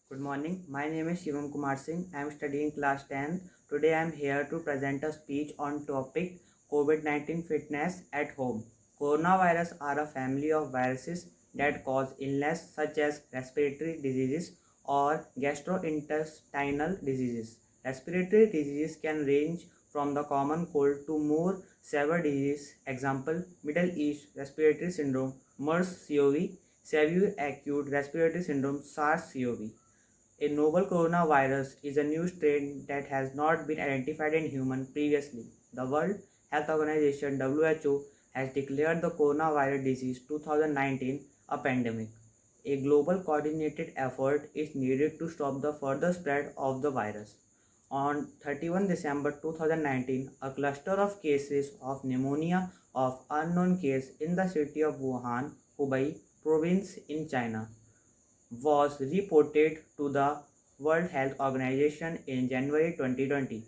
Good morning. My name is Shivam Kumar Singh. I am studying class 10. Today I am here to present a speech on topic COVID-19 fitness at home. Coronavirus are a family of viruses that cause illness such as respiratory diseases or gastrointestinal diseases. Respiratory diseases can range from the common cold to more severe diseases. Example: Middle East Respiratory Syndrome, MERS-CoV, Severe Acute Respiratory Syndrome, SARS-CoV. A novel coronavirus is a new strain that has not been identified in humans previously. The World Health Organization (WHO) has declared the coronavirus disease 2019 a pandemic. A global coordinated effort is needed to stop the further spread of the virus. On 31 December 2019, a cluster of cases of pneumonia of unknown case in the city of Wuhan, Hubei province in China was reported to the World Health Organization in January 2020.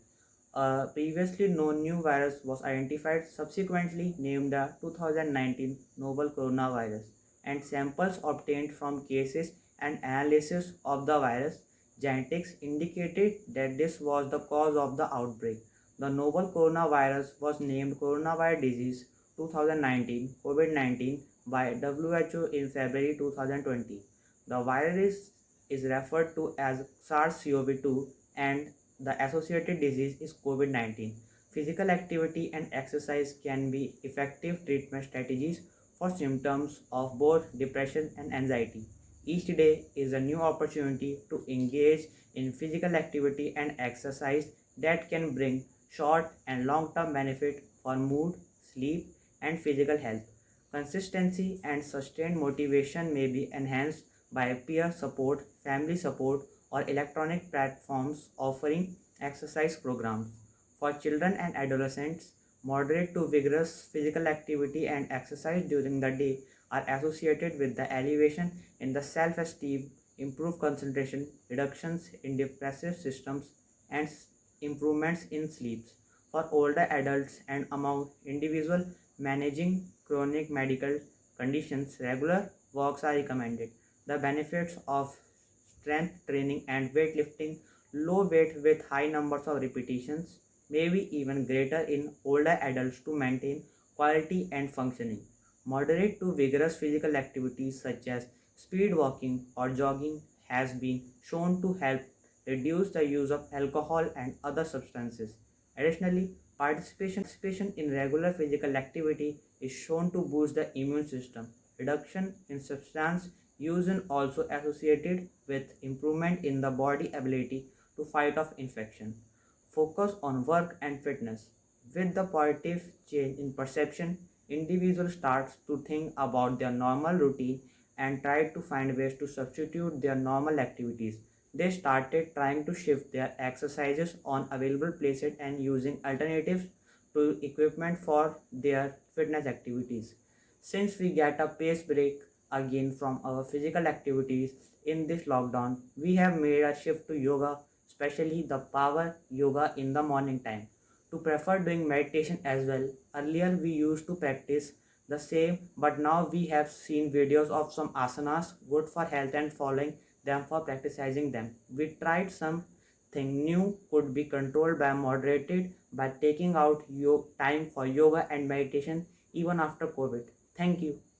A previously known new virus was identified, subsequently named the 2019 novel coronavirus, and samples obtained from cases and analysis of the virus genetics indicated that this was the cause of the outbreak. The novel coronavirus was named coronavirus disease 2019 COVID-19 by WHO in February 2020. The virus is referred to as SARS-CoV-2 and the associated disease is COVID-19. Physical activity and exercise can be effective treatment strategies for symptoms of both depression and anxiety. Each day is a new opportunity to engage in physical activity and exercise that can bring short and long term benefit for mood, sleep, and physical health. Consistency and sustained motivation may be enhanced by peer support, family support, or electronic platforms offering exercise programs. For children and adolescents, moderate to vigorous physical activity and exercise during the day are associated with the elevation in the self esteem, improved concentration, reductions in depressive systems, and improvements in sleeps. For older adults and among individuals managing chronic medical conditions, regular walks are recommended. The benefits of strength training and weightlifting, low weight with high numbers of repetitions, may be even greater in older adults to maintain quality and functioning. Moderate to vigorous physical activities such as speed walking or jogging has been shown to help reduce the use of alcohol and other substances. Additionally, participation in regular physical activity is shown to boost the immune system. Reduction in substance use is also associated with improvement in the body ability to fight off infection. Focus on work and fitness. With the positive change in perception, individual starts to think about their normal routine and try to find ways to substitute their normal activities. They started trying to shift their exercises on available places and using alternatives to equipment for their fitness activities. Since we get a pace break again from our physical activities in this lockdown, we have made a shift to yoga, especially the power yoga in the morning time. To prefer doing meditation as well. Earlier we used to practice the same, but now we have seen videos of some asanas good for health and following them for practicing them. We tried something new could be controlled by moderated by taking out your time for yoga and meditation even after COVID. Thank you.